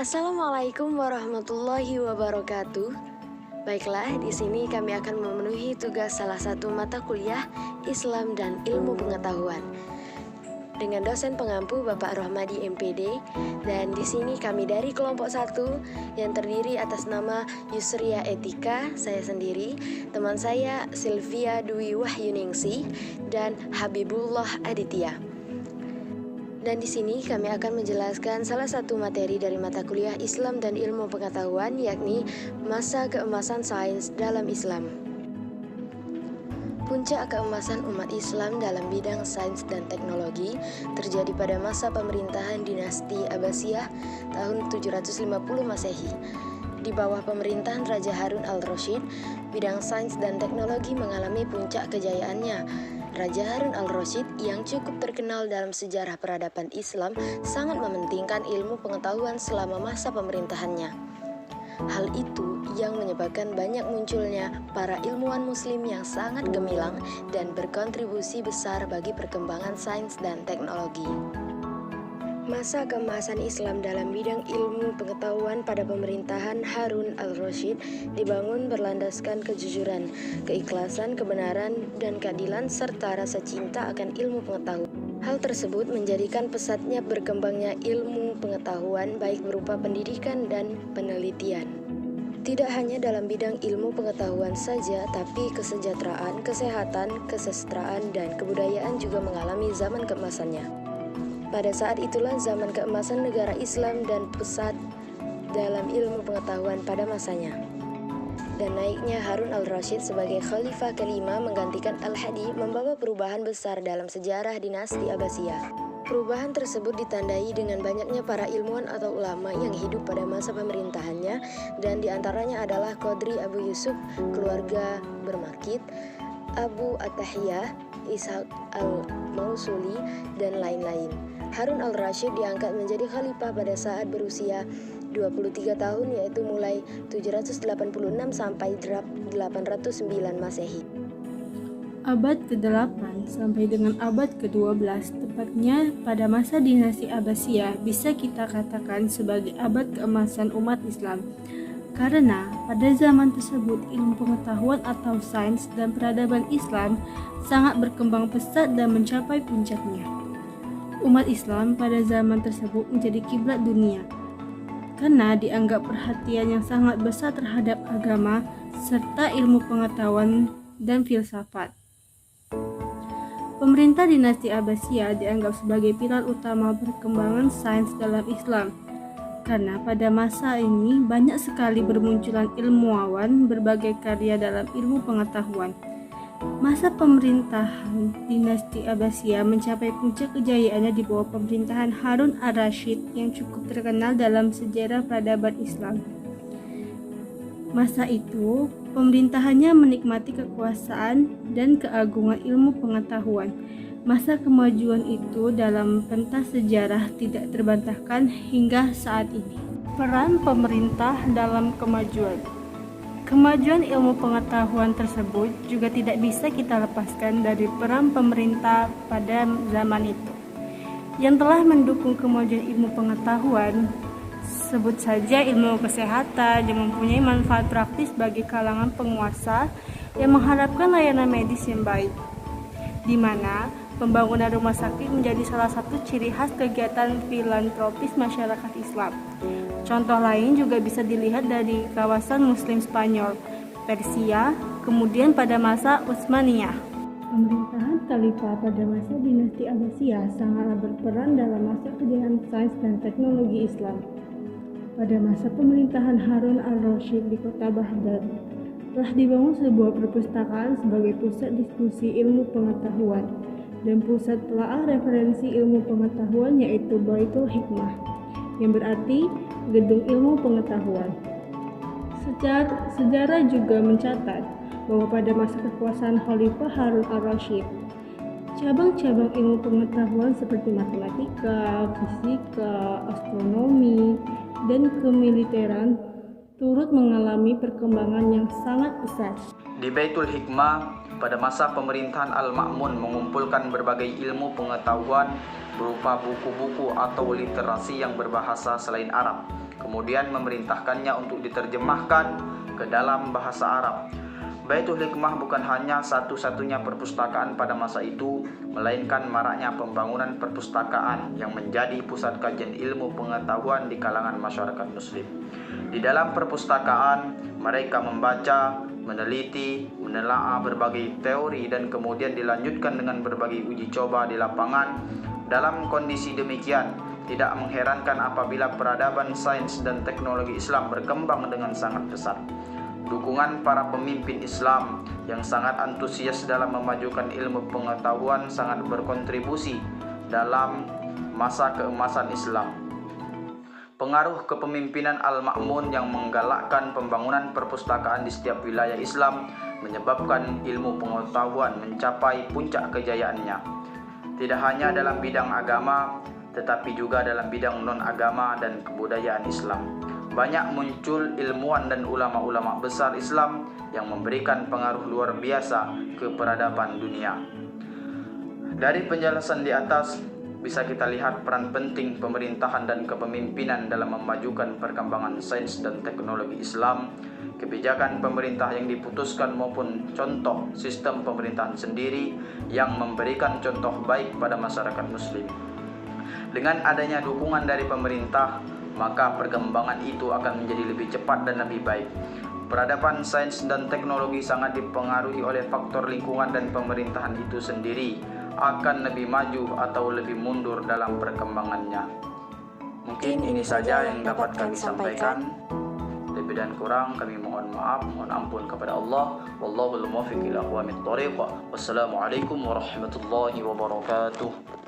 Assalamualaikum warahmatullahi wabarakatuh. Baiklah, di sini kami akan memenuhi tugas salah satu mata kuliah Islam dan Ilmu Pengetahuan dengan dosen pengampu Bapak Rohmadi MPD, dan di sini kami dari kelompok 1 yang terdiri atas nama Yusria Etika, saya sendiri, teman saya Sylvia Dwi Wahyuningsi dan Habibullah Aditya. Dan di sini kami akan menjelaskan salah satu materi dari mata kuliah Islam dan Ilmu Pengetahuan, yakni masa keemasan sains dalam Islam. Puncak keemasan umat Islam dalam bidang sains dan teknologi terjadi pada masa pemerintahan dinasti Abbasiyah tahun 750 Masehi. Di bawah pemerintahan Raja Harun al-Rasyid, bidang sains dan teknologi mengalami puncak kejayaannya. Raja Harun al-Rasyid yang cukup terkenal dalam sejarah peradaban Islam sangat mementingkan ilmu pengetahuan selama masa pemerintahannya. Hal itu yang menyebabkan banyak munculnya para ilmuwan muslim yang sangat gemilang dan berkontribusi besar bagi perkembangan sains dan teknologi. Masa keemasan Islam dalam bidang ilmu pengetahuan pada pemerintahan Harun al-Rasyid dibangun berlandaskan kejujuran, keikhlasan, kebenaran, dan keadilan serta rasa cinta akan ilmu pengetahuan. Hal tersebut menjadikan pesatnya berkembangnya ilmu pengetahuan baik berupa pendidikan dan penelitian. Tidak hanya dalam bidang ilmu pengetahuan saja, tapi kesejahteraan, kesehatan, kesusastraan, dan kebudayaan juga mengalami zaman keemasannya. Pada saat itulah zaman keemasan negara Islam dan pesat dalam ilmu pengetahuan pada masanya. Dan naiknya Harun al-Rasyid sebagai khalifah kelima menggantikan Al-Hadi membawa perubahan besar dalam sejarah dinasti Abbasiyah. Perubahan tersebut ditandai dengan banyaknya para ilmuwan atau ulama yang hidup pada masa pemerintahannya, dan diantaranya adalah Qadri Abu Yusuf, keluarga Bermakit, Abu At-Tahiyah, Ishaq al-Mausuli, dan lain-lain. Harun al-Rasyid diangkat menjadi khalifah pada saat berusia 23 tahun, yaitu mulai 786 sampai 809 Masehi. Abad ke-8 sampai dengan abad ke-12, tepatnya pada masa dinasti Abbasiyah, bisa kita katakan sebagai abad keemasan umat Islam. Karena pada zaman tersebut ilmu pengetahuan atau sains dan peradaban Islam sangat berkembang pesat dan mencapai puncaknya. Umat Islam pada zaman tersebut menjadi kiblat dunia karena dianggap perhatian yang sangat besar terhadap agama serta ilmu pengetahuan dan filsafat. Pemerintah dinasti Abbasiyah dianggap sebagai pilar utama perkembangan sains dalam Islam, karena pada masa ini banyak sekali bermunculan ilmuwan berbagai karya dalam ilmu pengetahuan. Masa pemerintahan dinasti Abbasiyah mencapai puncak kejayaannya di bawah pemerintahan Harun al-Rasyid yang cukup terkenal dalam sejarah peradaban Islam. Masa itu, pemerintahannya menikmati kekuasaan dan keagungan ilmu pengetahuan. Masa kemajuan itu dalam pentas sejarah tidak terbantahkan hingga saat ini. Peran pemerintah dalam kemajuan. Kemajuan ilmu pengetahuan tersebut juga tidak bisa kita lepaskan dari peran pemerintah pada zaman itu, yang telah mendukung kemajuan ilmu pengetahuan. Sebut saja ilmu kesehatan yang mempunyai manfaat praktis bagi kalangan penguasa yang mengharapkan layanan medis yang baik, di mana pembangunan rumah sakit menjadi salah satu ciri khas kegiatan filantropis masyarakat Islam. Contoh lain juga bisa dilihat dari kawasan Muslim Spanyol, Persia, kemudian pada masa Utsmaniyah. Pemerintahan khalifah pada masa dinasti Abbasiyah sangatlah berperan dalam masa kejayaan sains dan teknologi Islam. Pada masa pemerintahan Harun al-Rasyid di kota Baghdad, telah dibangun sebuah perpustakaan sebagai pusat diskusi ilmu pengetahuan dan pusat telaah referensi ilmu pengetahuan, yaitu Baitul Hikmah, yang berarti gedung ilmu pengetahuan. Sejarah juga mencatat bahwa pada masa kekuasaan Khalifah Harun al-Rasyid, cabang-cabang ilmu pengetahuan seperti matematika, fisika, astronomi, dan kemiliteran turut mengalami perkembangan yang sangat pesat. Di Baitul Hikmah, pada masa pemerintahan Al-Ma'mun mengumpulkan berbagai ilmu pengetahuan berupa buku-buku atau literasi yang berbahasa selain Arab. kemudian memerintahkannya untuk diterjemahkan ke dalam bahasa Arab. Baitul Hikmah bukan hanya satu-satunya perpustakaan pada masa itu, melainkan maraknya pembangunan perpustakaan yang menjadi pusat kajian ilmu pengetahuan di kalangan masyarakat muslim. Di dalam perpustakaan, mereka membaca, meneliti, menelaah berbagai teori dan kemudian dilanjutkan dengan berbagai uji coba di lapangan. Dalam kondisi demikian, tidak mengherankan apabila peradaban sains dan teknologi Islam berkembang dengan sangat pesat. Dukungan para pemimpin Islam yang sangat antusias dalam memajukan ilmu pengetahuan sangat berkontribusi dalam masa keemasan Islam. Pengaruh kepemimpinan Al-Ma'mun yang menggalakkan pembangunan perpustakaan di setiap wilayah Islam menyebabkan ilmu pengetahuan mencapai puncak kejayaannya. Tidak hanya dalam bidang agama, tetapi juga dalam bidang non-agama dan kebudayaan Islam. Banyak muncul ilmuwan dan ulama-ulama besar Islam yang memberikan pengaruh luar biasa ke peradaban dunia. Dari penjelasan di atas, bisa kita lihat peran penting pemerintahan dan kepemimpinan dalam memajukan perkembangan sains dan teknologi Islam, kebijakan pemerintah yang diputuskan maupun contoh sistem pemerintahan sendiri yang memberikan contoh baik pada masyarakat muslim. Dengan adanya dukungan dari pemerintah, maka perkembangan itu akan menjadi lebih cepat dan lebih baik. Peradaban sains dan teknologi sangat dipengaruhi oleh faktor lingkungan dan pemerintahan itu sendiri akan lebih maju atau lebih mundur dalam perkembangannya. Mungkin ini saja yang dapat kami sampaikan. Lebih dan kurang kami mohon maaf, mohon ampun kepada Allah. Wallahul muwaffiq ila aqwamit thoriq. Wassalamualaikum warahmatullahi wabarakatuh.